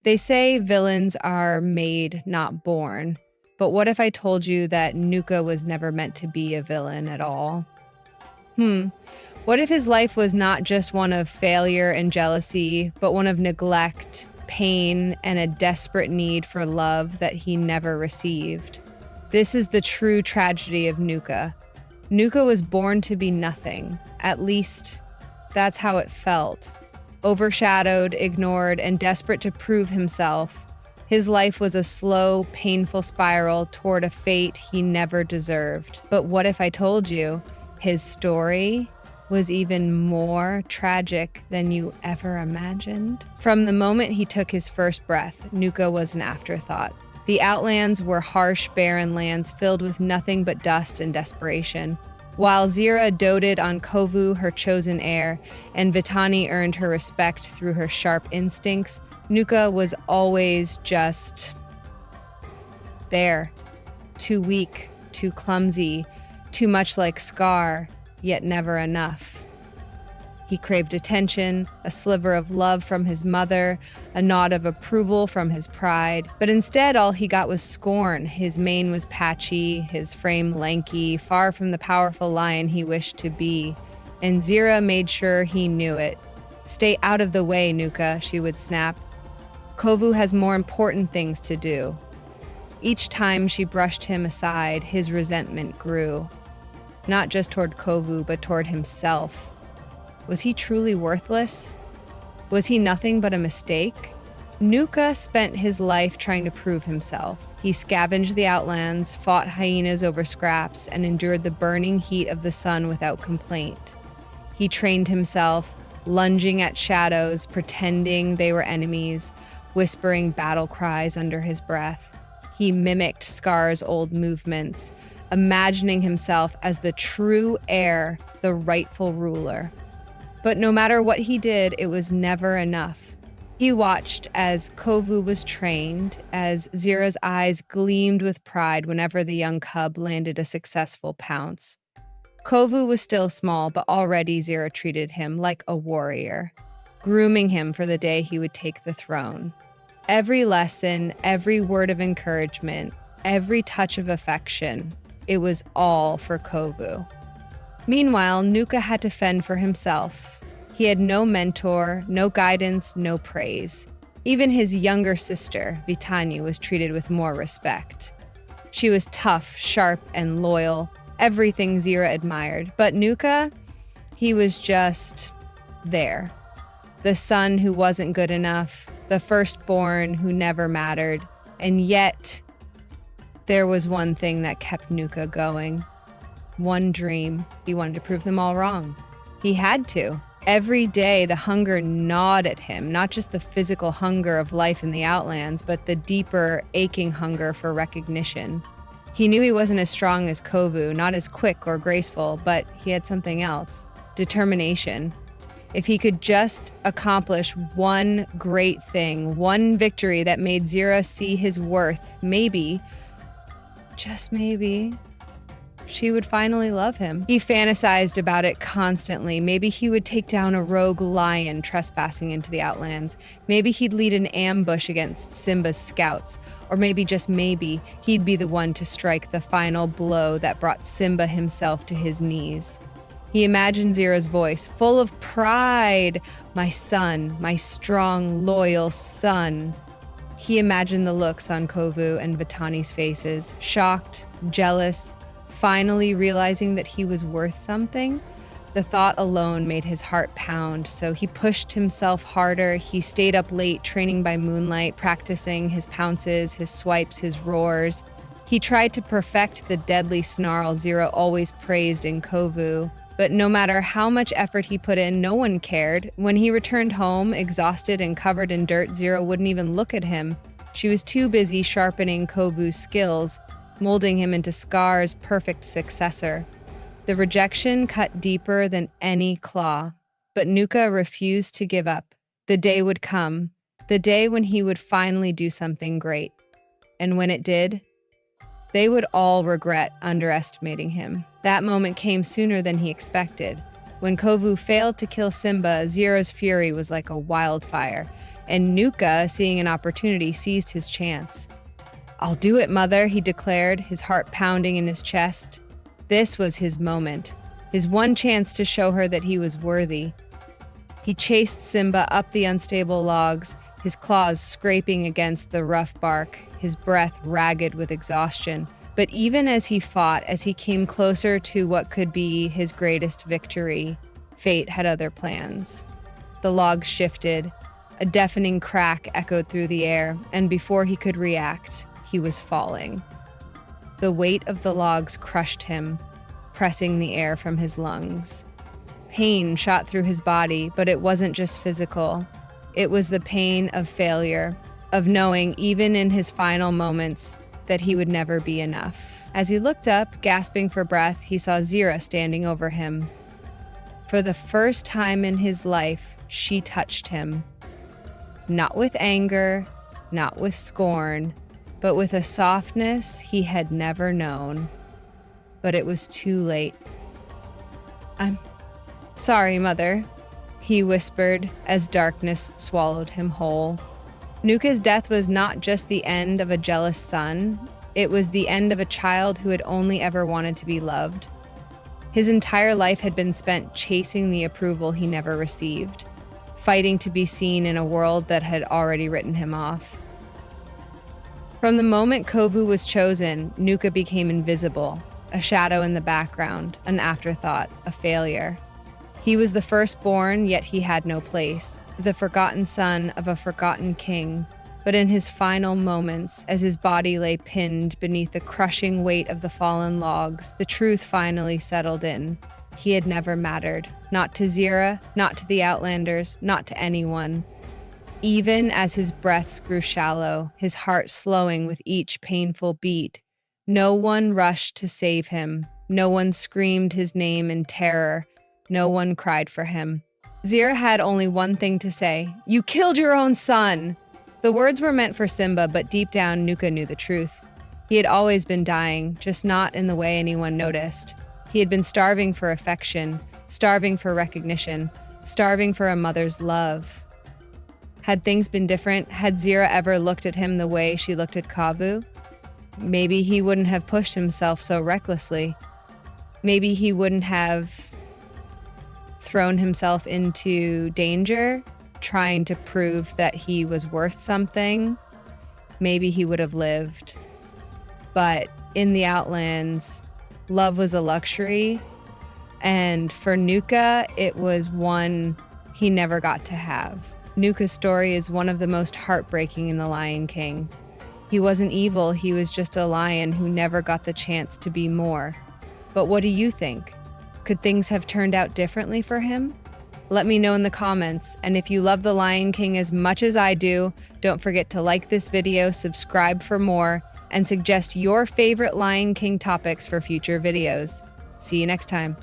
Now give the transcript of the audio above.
They say villains are made, not born. But what if I told you that Nuka was never meant to be a villain at all? What if his life was not just one of failure and jealousy, but one of neglect, pain, and a desperate need for love that he never received? This is the true tragedy of Nuka. Nuka was born to be nothing. At least, that's how it felt. Overshadowed, ignored, and desperate to prove himself, his life was a slow, painful spiral toward a fate he never deserved. But what if I told you his story was even more tragic than you ever imagined? From the moment he took his first breath, Nuka was an afterthought. The Outlands were harsh, barren lands filled with nothing but dust and desperation. While Zira doted on Kovu, her chosen heir, and Vitani earned her respect through her sharp instincts, Nuka was always just there. Too weak, too clumsy, too much like Scar, yet never enough. He craved attention, a sliver of love from his mother, a nod of approval from his pride. But instead, all he got was scorn. His mane was patchy, his frame lanky, far from the powerful lion he wished to be. And Zira made sure he knew it. "Stay out of the way, Nuka," she would snap. "Kovu has more important things to do." Each time she brushed him aside, his resentment grew. Not just toward Kovu, but toward himself. Was he truly worthless? Was he nothing but a mistake? Nuka spent his life trying to prove himself. He scavenged the Outlands, fought hyenas over scraps, and endured the burning heat of the sun without complaint. He trained himself, lunging at shadows, pretending they were enemies, whispering battle cries under his breath. He mimicked Scar's old movements, imagining himself as the true heir, the rightful ruler. But no matter what he did, it was never enough. He watched as Kovu was trained, as Zira's eyes gleamed with pride whenever the young cub landed a successful pounce. Kovu was still small, but already Zira treated him like a warrior, grooming him for the day he would take the throne. Every lesson, every word of encouragement, every touch of affection, it was all for Kovu. Meanwhile, Nuka had to fend for himself. He had no mentor, no guidance, no praise. Even his younger sister, Vitani, was treated with more respect. She was tough, sharp, and loyal, everything Zira admired. But Nuka, he was just there. The son who wasn't good enough, the firstborn who never mattered. And yet, there was one thing that kept Nuka going. One dream. He wanted to prove them all wrong. He had to. Every day, the hunger gnawed at him, not just the physical hunger of life in the Outlands, but the deeper, aching hunger for recognition. He knew he wasn't as strong as Kovu, not as quick or graceful, but he had something else: determination. If he could just accomplish one great thing, one victory that made Zira see his worth, maybe, just maybe, she would finally love him. He fantasized about it constantly. Maybe he would take down a rogue lion trespassing into the Outlands. Maybe he'd lead an ambush against Simba's scouts. Or maybe, just maybe, he'd be the one to strike the final blow that brought Simba himself to his knees. He imagined Zira's voice, full of pride. "My son, my strong, loyal son." He imagined the looks on Kovu and Vitani's faces, shocked, jealous, finally realizing that he was worth something. The thought alone made his heart pound, so he pushed himself harder. He stayed up late, training by moonlight, practicing his pounces, his swipes, his roars. He tried to perfect the deadly snarl Zira always praised in Kovu. But no matter how much effort he put in, no one cared. When he returned home, exhausted and covered in dirt, Zira wouldn't even look at him. She was too busy sharpening Kovu's skills, molding him into Scar's perfect successor. The rejection cut deeper than any claw, but Nuka refused to give up. The day would come, the day when he would finally do something great. And when it did, they would all regret underestimating him. That moment came sooner than he expected. When Kovu failed to kill Simba, Zira's fury was like a wildfire. and Nuka, seeing an opportunity, seized his chance. "I'll do it, mother," he declared, his heart pounding in his chest. This was his moment, his one chance to show her that he was worthy. He chased Simba up the unstable logs, his claws scraping against the rough bark, his breath ragged with exhaustion. But even as he fought, as he came closer to what could be his greatest victory, fate had other plans. The logs shifted. A deafening crack echoed through the air, and before he could react, he was falling. The weight of the logs crushed him, pressing the air from his lungs. Pain shot through his body, but it wasn't just physical. It was the pain of failure, of knowing, even in his final moments, that he would never be enough. As he looked up, gasping for breath, he saw Zira standing over him. For the first time in his life, she touched him. Not with anger, not with scorn, but with a softness he had never known. But it was too late. "I'm sorry, Mother," he whispered as darkness swallowed him whole. Nuka's death was not just the end of a jealous son, it was the end of a child who had only ever wanted to be loved. His entire life had been spent chasing the approval he never received, fighting to be seen in a world that had already written him off. From the moment Kovu was chosen, Nuka became invisible, a shadow in the background, an afterthought, a failure. He was the firstborn, yet he had no place, the forgotten son of a forgotten king. But in his final moments, as his body lay pinned beneath the crushing weight of the fallen logs, the truth finally settled in. He had never mattered, not to Zira, not to the Outlanders, not to anyone. Even as his breaths grew shallow, his heart slowing with each painful beat, no one rushed to save him. No one screamed his name in terror. No one cried for him. Zira had only one thing to say: "You killed your own son!" The words were meant for Simba, but deep down, Nuka knew the truth. He had always been dying, just not in the way anyone noticed. He had been starving for affection, starving for recognition, starving for a mother's love. Had things been different, had Zira ever looked at him the way she looked at Kavu, maybe he wouldn't have pushed himself so recklessly. Maybe he wouldn't have thrown himself into danger, trying to prove that he was worth something. Maybe he would have lived. But in the Outlands, love was a luxury, and for Nuka, it was one he never got to have. Nuka's story is one of the most heartbreaking in The Lion King. He wasn't evil, he was just a lion who never got the chance to be more. But what do you think? Could things have turned out differently for him? Let me know in the comments, and if you love The Lion King as much as I do, don't forget to like this video, subscribe for more, and suggest your favorite Lion King topics for future videos. See you next time.